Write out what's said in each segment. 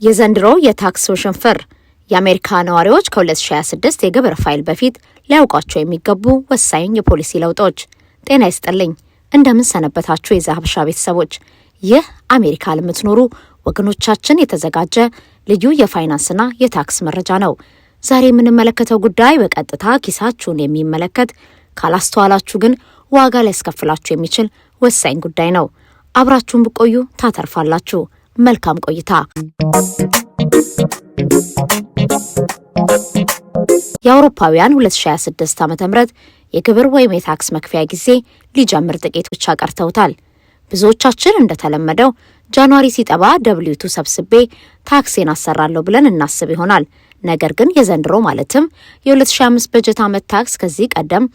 የዘንድሮ የታክስ ሽንፍር የአሜሪካ ነዋሪዎች ከ2026 የግብር ፋይል በፊት ሊያውቋቸው የሚገቡ ወሳኝ የፖሊሲ ለውጦች። ጤና ይስጥልኝ፣ እንደምን ሰነበታችሁ የዛሀበሻ ቤተሰቦች። ይህ አሜሪካ ለምትኖሩ ወገኖቻችን የተዘጋጀ ልዩ የፋይናንስና የታክስ መረጃ ነው። ዛሬ የምንመለከተው ጉዳይ በቀጥታ ኪሳችሁን የሚመለከት ካላስተዋላችሁ ግን ዋጋ ሊያስከፍላችሁ የሚችል ወሳኝ ጉዳይ ነው። አብራችሁን ብቆዩ ታተርፋላችሁ። መልካም ቆይታ። የአውሮፓውያን 2026 ዓ.ም የግብር ወይም የታክስ መክፈያ ጊዜ ሊጀምር ጥቂት ብቻ ቀርተውታል። ብዙዎቻችን እንደተለመደው ጃንዋሪ ሲጠባ ደብሊው2 ሰብስቤ ታክሴን አሰራለሁ ብለን እናስብ ይሆናል። ነገር ግን የዘንድሮ ማለትም የ2005 በጀት ዓመት ታክስ ከዚህ ቀደም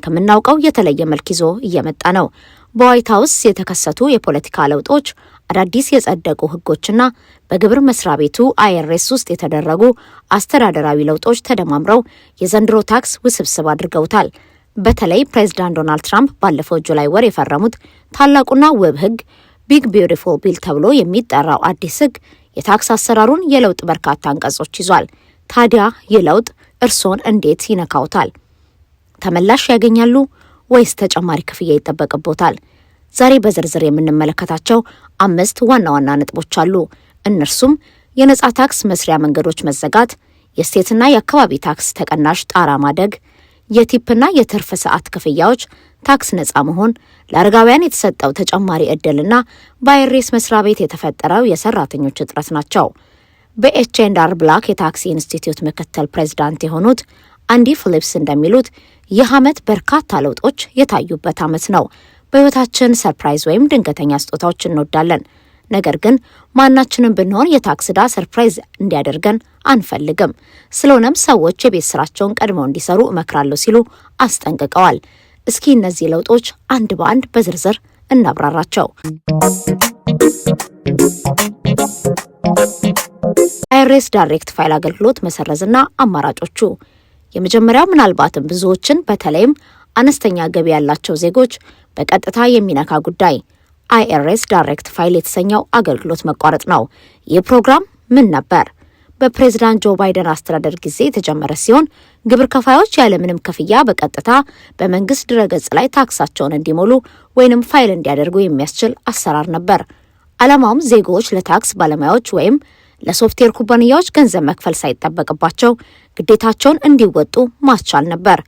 ከምናውቀው የተለየ መልክ ይዞ እየመጣ ነው። በዋይት ሀውስ የተከሰቱ የፖለቲካ ለውጦች፣ አዳዲስ የጸደቁ ህጎችና በግብር መስሪያ ቤቱ IRS ውስጥ የተደረጉ አስተዳደራዊ ለውጦች ተደማምረው የዘንድሮ ታክስ ውስብስብ አድርገውታል። በተለይ ፕሬዝዳንት ዶናልድ ትራምፕ ባለፈው ጁላይ ወር የፈረሙት ታላቁና ውብ ህግ ቢግ ቢዩቲፉል ቢል ተብሎ የሚጠራው አዲስ ህግ የታክስ አሰራሩን የለውጥ በርካታ አንቀጾች ይዟል። ታዲያ ይህ ለውጥ እርስዎን እንዴት ይነካውታል? ተመላሽ ያገኛሉ ወይስ ተጨማሪ ክፍያ ይጠበቅቦታል? ዛሬ በዝርዝር የምንመለከታቸው 5 ዋና ዋና ነጥቦች አሉ። እነርሱም የነጻ ታክስ መስሪያ መንገዶች መዘጋት፣ የስቴትና የአካባቢ ታክስ ተቀናሽ ጣራ ማደግ፣ የቲፕና የትርፍ ሰዓት ክፍያዎች ታክስ ነጻ መሆን፣ ለአረጋውያን የተሰጠው ተጨማሪ ዕድልና በአይሬስ መስሪያ ቤት የተፈጠረው የሰራተኞች እጥረት ናቸው። በኤች&አር ብላክ የታክስ ኢንስቲትዩት ምክትል ፕሬዝዳንት የሆኑት አንዲ ፊሊፕስ እንደሚሉት ይህ ዓመት በርካታ ለውጦች የታዩበት ዓመት ነው። በሕይወታችን ሰርፕራይዝ ወይም ድንገተኛ ስጦታዎች እንወዳለን። ነገር ግን ማናችንም ብንሆን የታክስ ዕዳ ሰርፕራይዝ እንዲያደርገን አንፈልግም። ስለሆነም ሰዎች የቤት ስራቸውን ቀድመው እንዲሰሩ እመክራለሁ ሲሉ አስጠንቅቀዋል። እስኪ እነዚህ ለውጦች አንድ በአንድ በዝርዝር እናብራራቸው። አይሬስ ዳይሬክት ፋይል አገልግሎት መሰረዝና አማራጮቹ። የመጀመሪያው ምናልባትም ብዙዎችን በተለይም አነስተኛ ገቢ ያላቸው ዜጎች በቀጥታ የሚነካ ጉዳይ አይሬስ ዳይሬክት ፋይል የተሰኘው አገልግሎት መቋረጥ ነው። ይህ ፕሮግራም ምን ነበር? በፕሬዝዳንት ጆ ባይደን አስተዳደር ጊዜ የተጀመረ ሲሆን ግብር ከፋዮች ያለምንም ክፍያ በቀጥታ በመንግስት ድረገጽ ላይ ታክሳቸውን እንዲሞሉ ወይንም ፋይል እንዲያደርጉ የሚያስችል አሰራር ነበር። ዓላማውም ዜጎች ለታክስ ባለሙያዎች ወይም ለሶፍትዌር ኩባንያዎች ገንዘብ መክፈል ሳይጠበቅባቸው ግዴታቸውን እንዲወጡ ማስቻል ነበር።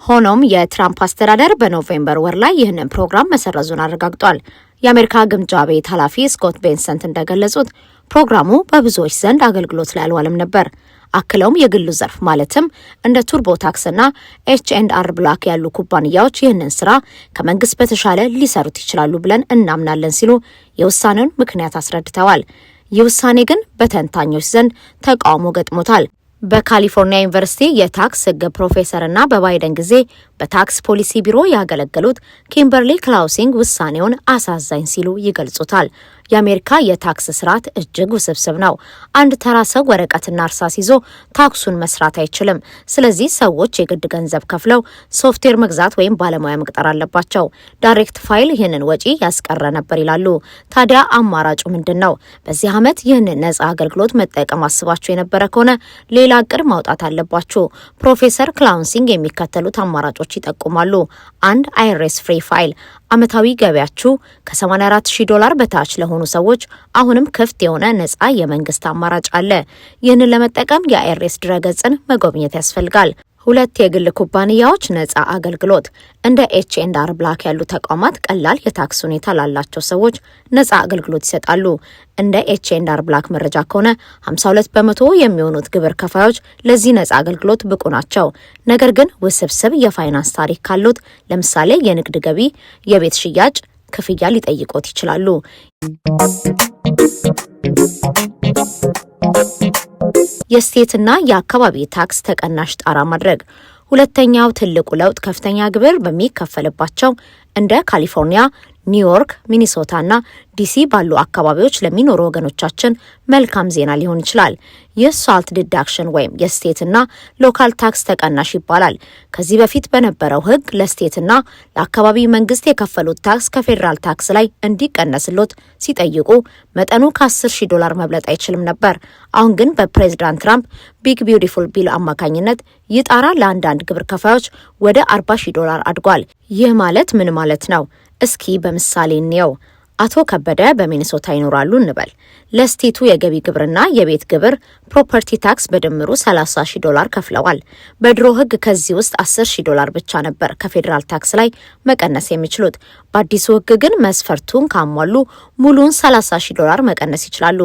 ሆኖም የትራምፕ አስተዳደር በኖቬምበር ወር ላይ ይህንን ፕሮግራም መሰረዙን አረጋግጧል። የአሜሪካ ግምጃ ቤት ኃላፊ ስኮት ቤንሰንት እንደገለጹት ፕሮግራሙ በብዙዎች ዘንድ አገልግሎት ላይ አልዋለም ነበር። አክለውም የግሉ ዘርፍ ማለትም እንደ ቱርቦ ታክስና ኤች&አር ብላክ ያሉ ኩባንያዎች ይህንን ስራ ከመንግስት በተሻለ ሊሰሩት ይችላሉ ብለን እናምናለን ሲሉ የውሳኔውን ምክንያት አስረድተዋል። ይህ ውሳኔ ግን በተንታኞች ዘንድ ተቃውሞ ገጥሞታል። በካሊፎርኒያ ዩኒቨርሲቲ የታክስ ህግ ፕሮፌሰርና በባይደን ጊዜ በታክስ ፖሊሲ ቢሮ ያገለገሉት ኪምበርሊ ክላውሲንግ ውሳኔውን አሳዛኝ ሲሉ ይገልጹታል። የአሜሪካ የታክስ ስርዓት እጅግ ውስብስብ ነው። አንድ ተራ ሰው ወረቀትና እርሳስ ይዞ ታክሱን መስራት አይችልም። ስለዚህ ሰዎች የግድ ገንዘብ ከፍለው ሶፍትዌር መግዛት ወይም ባለሙያ መቅጠር አለባቸው። ዳይሬክት ፋይል ይህንን ወጪ ያስቀረ ነበር ይላሉ። ታዲያ አማራጩ ምንድን ነው? በዚህ ዓመት ይህንን ነጻ አገልግሎት መጠቀም አስባችሁ የነበረ ከሆነ ሌላ እቅድ ማውጣት አለባችሁ። ፕሮፌሰር ክላውሲንግ የሚከተሉት አማራጮች ይጠቁማሉ። 1 አይሬስ ፍሪ ፋይል። ዓመታዊ ገቢያችሁ ከ$84,000 በታች ለሆኑ ሰዎች አሁንም ክፍት የሆነ ነጻ የመንግስት አማራጭ አለ። ይህንን ለመጠቀም የአይሬስ ድረገጽን መጎብኘት ያስፈልጋል። 2 የግል ኩባንያዎች ነጻ አገልግሎት። እንደ ኤች&አር ብላክ ያሉ ተቋማት ቀላል የታክስ ሁኔታ ላላቸው ሰዎች ነጻ አገልግሎት ይሰጣሉ። እንደ ኤች&አር ብላክ መረጃ ከሆነ 52% የሚሆኑት ግብር ከፋዮች ለዚህ ነጻ አገልግሎት ብቁ ናቸው። ነገር ግን ውስብስብ የፋይናንስ ታሪክ ካሉት ለምሳሌ የንግድ ገቢ፣ የቤት ሽያጭ ክፍያ ሊጠይቆት ይችላሉ። የስቴትና የአካባቢ ታክስ ተቀናሽ ጣራ ማድረግ። ሁለተኛው ትልቁ ለውጥ ከፍተኛ ግብር በሚከፈልባቸው እንደ ካሊፎርኒያ፣ ኒውዮርክ፣ ሚኒሶታና ዲሲ ባሉ አካባቢዎች ለሚኖሩ ወገኖቻችን መልካም ዜና ሊሆን ይችላል። ይህ ሳልት ዲዳክሽን ወይም የስቴትና ሎካል ታክስ ተቀናሽ ይባላል። ከዚህ በፊት በነበረው ሕግ ለስቴትና ለአካባቢ መንግስት የከፈሉት ታክስ ከፌዴራል ታክስ ላይ እንዲቀነስሎት ሲጠይቁ መጠኑ $10,000 መብለጥ አይችልም ነበር። አሁን ግን በፕሬዝዳንት ትራምፕ ቢግ ቢዩቲፉል ቢል አማካኝነት ይህ ጣራ ለአንዳንድ ግብር ከፋዮች ወደ $40,000 አድጓል። ይህ ማለት ምን ማለት ነው? እስኪ በምሳሌ እንየው። አቶ ከበደ በሚኒሶታ ይኖራሉ እንበል። ለስቴቱ የገቢ ግብርና የቤት ግብር ፕሮፐርቲ ታክስ በድምሩ $30,000 ከፍለዋል። በድሮ ሕግ ከዚህ ውስጥ $10,000 ብቻ ነበር ከፌዴራል ታክስ ላይ መቀነስ የሚችሉት። በአዲሱ ሕግ ግን መስፈርቱን ካሟሉ ሙሉን $30,000 መቀነስ ይችላሉ።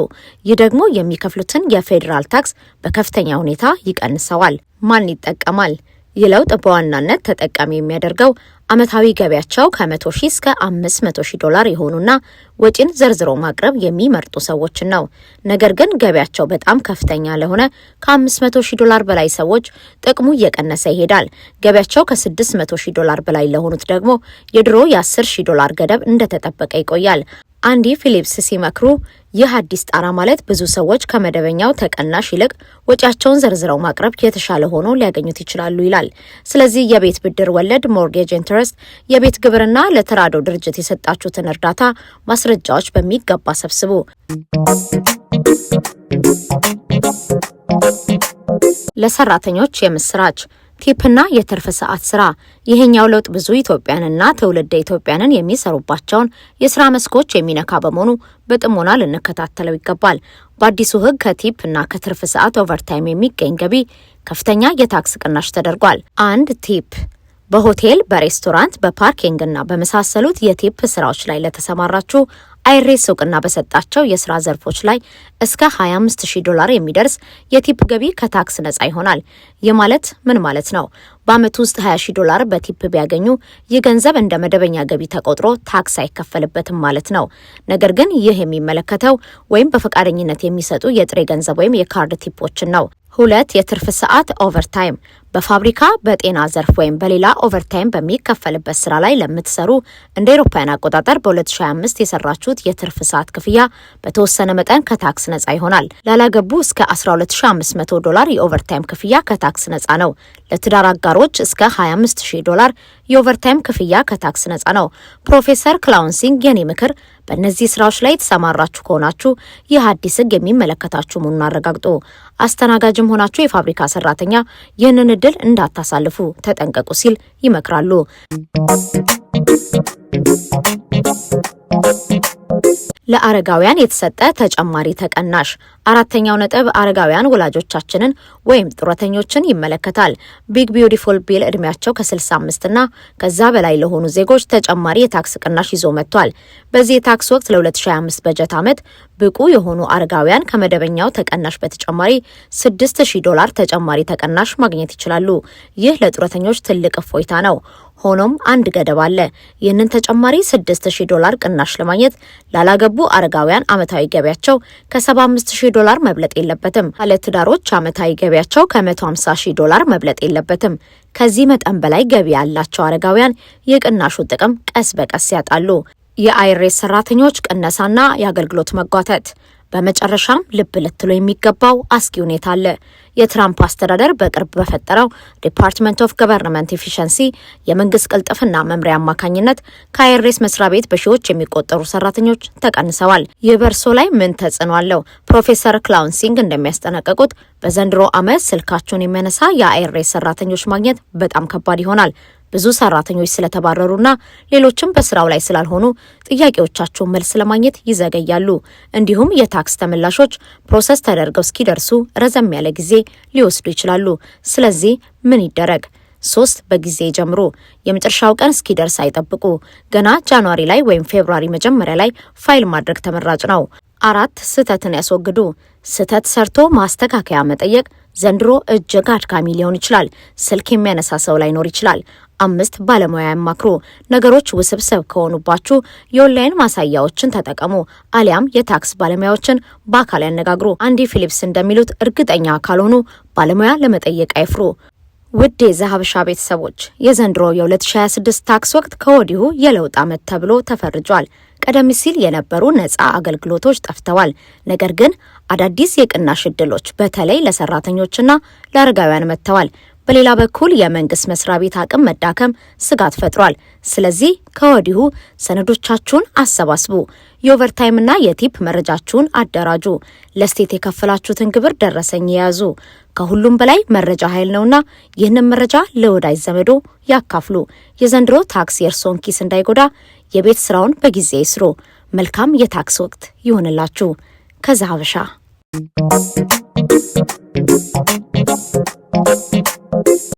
ይህ ደግሞ የሚከፍሉትን የፌዴራል ታክስ በከፍተኛ ሁኔታ ይቀንሰዋል። ማን ይጠቀማል? ይህ ለውጥ በዋናነት ተጠቃሚ የሚያደርገው ዓመታዊ ገቢያቸው ከ100,000 እስከ $500,000 የሆኑና ወጪን ዘርዝሮ ማቅረብ የሚመርጡ ሰዎችን ነው። ነገር ግን ገቢያቸው በጣም ከፍተኛ ለሆነ ከ$500,000 በላይ ሰዎች ጥቅሙ እየቀነሰ ይሄዳል። ገቢያቸው ከ$600,000 በላይ ለሆኑት ደግሞ የድሮ የ$10,000 ገደብ እንደተጠበቀ ይቆያል። አንዲ ፊሊፕስ ሲመክሩ ይህ አዲስ ጣራ ማለት ብዙ ሰዎች ከመደበኛው ተቀናሽ ይልቅ ወጪያቸውን ዘርዝረው ማቅረብ የተሻለ ሆኖ ሊያገኙት ይችላሉ ይላል። ስለዚህ የቤት ብድር ወለድ ሞርጌጅ ኢንተረስት፣ የቤት ግብርና ለተራድኦ ድርጅት የሰጣችሁትን እርዳታ ማስረጃዎች በሚገባ ሰብስቡ። ለሰራተኞች የምስራች ቲፕና የትርፍ ሰዓት ስራ። ይሄኛው ለውጥ ብዙ ኢትዮጵያንና ትውልደ ኢትዮጵያንን የሚሰሩባቸውን የስራ መስኮች የሚነካ በመሆኑ በጥሞና ልንከታተለው ይገባል። በአዲሱ ሕግ ከቲፕ እና ከትርፍ ሰዓት ኦቨርታይም የሚገኝ ገቢ ከፍተኛ የታክስ ቅናሽ ተደርጓል። አንድ ቲፕ በሆቴል፣ በሬስቶራንት፣ በፓርኪንግና በመሳሰሉት የቲፕ ስራዎች ላይ ለተሰማራችሁ አይሬስ እውቅና በሰጣቸው የስራ ዘርፎች ላይ እስከ $25,000 የሚደርስ የቲፕ ገቢ ከታክስ ነጻ ይሆናል። ይህ ማለት ምን ማለት ነው? በአመት ውስጥ $20,000 በቲፕ ቢያገኙ ይህ ገንዘብ እንደ መደበኛ ገቢ ተቆጥሮ ታክስ አይከፈልበትም ማለት ነው። ነገር ግን ይህ የሚመለከተው ወይም በፈቃደኝነት የሚሰጡ የጥሬ ገንዘብ ወይም የካርድ ቲፖችን ነው። 2 የትርፍ ሰዓት ኦቨርታይም በፋብሪካ በጤና ዘርፍ ወይም በሌላ ኦቨርታይም በሚከፈልበት ስራ ላይ ለምትሰሩ እንደ አውሮፓውያን አቆጣጠር በ2025 የሰራችሁት የትርፍ ሰዓት ክፍያ በተወሰነ መጠን ከታክስ ነጻ ይሆናል። ላላገቡ እስከ $12,500 የኦቨርታይም ክፍያ ከታክስ ነጻ ነው። ለትዳር አጋሮች እስከ $25,000 የኦቨርታይም ክፍያ ከታክስ ነጻ ነው። ፕሮፌሰር ክላውንሲንግ የኔ ምክር በእነዚህ ስራዎች ላይ የተሰማራችሁ ከሆናችሁ ይህ አዲስ ሕግ የሚመለከታችሁ መሆኑን አረጋግጡ። አስተናጋጅም ሆናችሁ የፋብሪካ ሰራተኛ ይህንን እድል እንዳታሳልፉ ተጠንቀቁ ሲል ይመክራሉ። ለአረጋውያን የተሰጠ ተጨማሪ ተቀናሽ። 4ኛው ነጥብ አረጋውያን ወላጆቻችንን ወይም ጡረተኞችን ይመለከታል። ቢግ ቢዩቲፉል ቢል እድሜያቸው ከ65 እና ከዛ በላይ ለሆኑ ዜጎች ተጨማሪ የታክስ ቅናሽ ይዞ መጥቷል። በዚህ የታክስ ወቅት ለ2025 በጀት ዓመት ብቁ የሆኑ አረጋውያን ከመደበኛው ተቀናሽ በተጨማሪ $6,000 ተጨማሪ ተቀናሽ ማግኘት ይችላሉ። ይህ ለጡረተኞች ትልቅ እፎይታ ነው። ሆኖም አንድ ገደብ አለ። ይህንን ተጨማሪ $6,000 ቅናሽ ለማግኘት ላላገቡ አረጋውያን ዓመታዊ ገቢያቸው ከ75,000 መብለጥ የለበትም። ባለትዳሮች ዓመታዊ ገቢያቸው ከ150,000 መብለጥ የለበትም። ከዚህ መጠን በላይ ገቢ ያላቸው አረጋውያን የቅናሹ ጥቅም ቀስ በቀስ ያጣሉ። የአይሬስ ሰራተኞች ቅነሳና የአገልግሎት መጓተት። በመጨረሻም ልብ ልትሉ የሚገባው አስጊ ሁኔታ አለ። የትራምፕ አስተዳደር በቅርብ በፈጠረው ዲፓርትመንት ኦፍ ገቨርንመንት ኤፊሽንሲ የመንግስት ቅልጥፍና መምሪያ አማካኝነት ከአይሬስ መስሪያ ቤት በሺዎች የሚቆጠሩ ሰራተኞች ተቀንሰዋል። ይህ በእርሶ ላይ ምን ተጽዕኖ አለው? ፕሮፌሰር ክላውንሲንግ እንደሚያስጠነቅቁት በዘንድሮ ዓመት ስልካቸውን የሚያነሳ የአይሬስ ሰራተኞች ማግኘት በጣም ከባድ ይሆናል። ብዙ ሰራተኞች ስለተባረሩና ሌሎችም በስራው ላይ ስላልሆኑ ጥያቄዎቻቸውን መልስ ለማግኘት ይዘገያሉ። እንዲሁም የታክስ ተመላሾች ፕሮሰስ ተደርገው እስኪደርሱ ረዘም ያለ ጊዜ ሊወስዱ ይችላሉ። ስለዚህ ምን ይደረግ? 3 በጊዜ ጀምሩ። የመጨረሻው ቀን እስኪደርስ አይጠብቁ። ገና ጃንዋሪ ላይ ወይም ፌብሩዋሪ መጀመሪያ ላይ ፋይል ማድረግ ተመራጭ ነው። 4 ስህተትን ያስወግዱ። ስህተት ሰርቶ ማስተካከያ መጠየቅ ዘንድሮ እጅግ አድካሚ ሊሆን ይችላል። ስልክ የሚያነሳ ሰው ላይኖር ይችላል። 5 ባለሙያ ያማክሩ። ነገሮች ውስብስብ ከሆኑባችሁ የኦንላይን ማሳያዎችን ተጠቀሙ፣ አሊያም የታክስ ባለሙያዎችን በአካል ያነጋግሩ። አንዲ ፊሊፕስ እንደሚሉት እርግጠኛ ካልሆኑ ባለሙያ ለመጠየቅ አይፍሩ። ውድ የዛሀበሻ ቤተሰቦች የዘንድሮ የ2026 ታክስ ወቅት ከወዲሁ የለውጥ ዓመት ተብሎ ተፈርጇል። ቀደም ሲል የነበሩ ነፃ አገልግሎቶች ጠፍተዋል። ነገር ግን አዳዲስ የቅናሽ እድሎች በተለይ ለሰራተኞችና ለአረጋውያን መጥተዋል። በሌላ በኩል የመንግስት መስሪያ ቤት አቅም መዳከም ስጋት ፈጥሯል። ስለዚህ ከወዲሁ ሰነዶቻችሁን አሰባስቡ፣ የኦቨርታይምና የቲፕ መረጃችሁን አደራጁ፣ ለስቴት የከፈላችሁትን ግብር ደረሰኝ ያዙ። ከሁሉም በላይ መረጃ ኃይል ነውና ይህንን መረጃ ለወዳጅ ዘመዶ ያካፍሉ። የዘንድሮ ታክስ የእርስዎን ኪስ እንዳይጎዳ የቤት ስራውን በጊዜ ይስሩ። መልካም የታክስ ወቅት ይሁንላችሁ። ከዛሀበሻ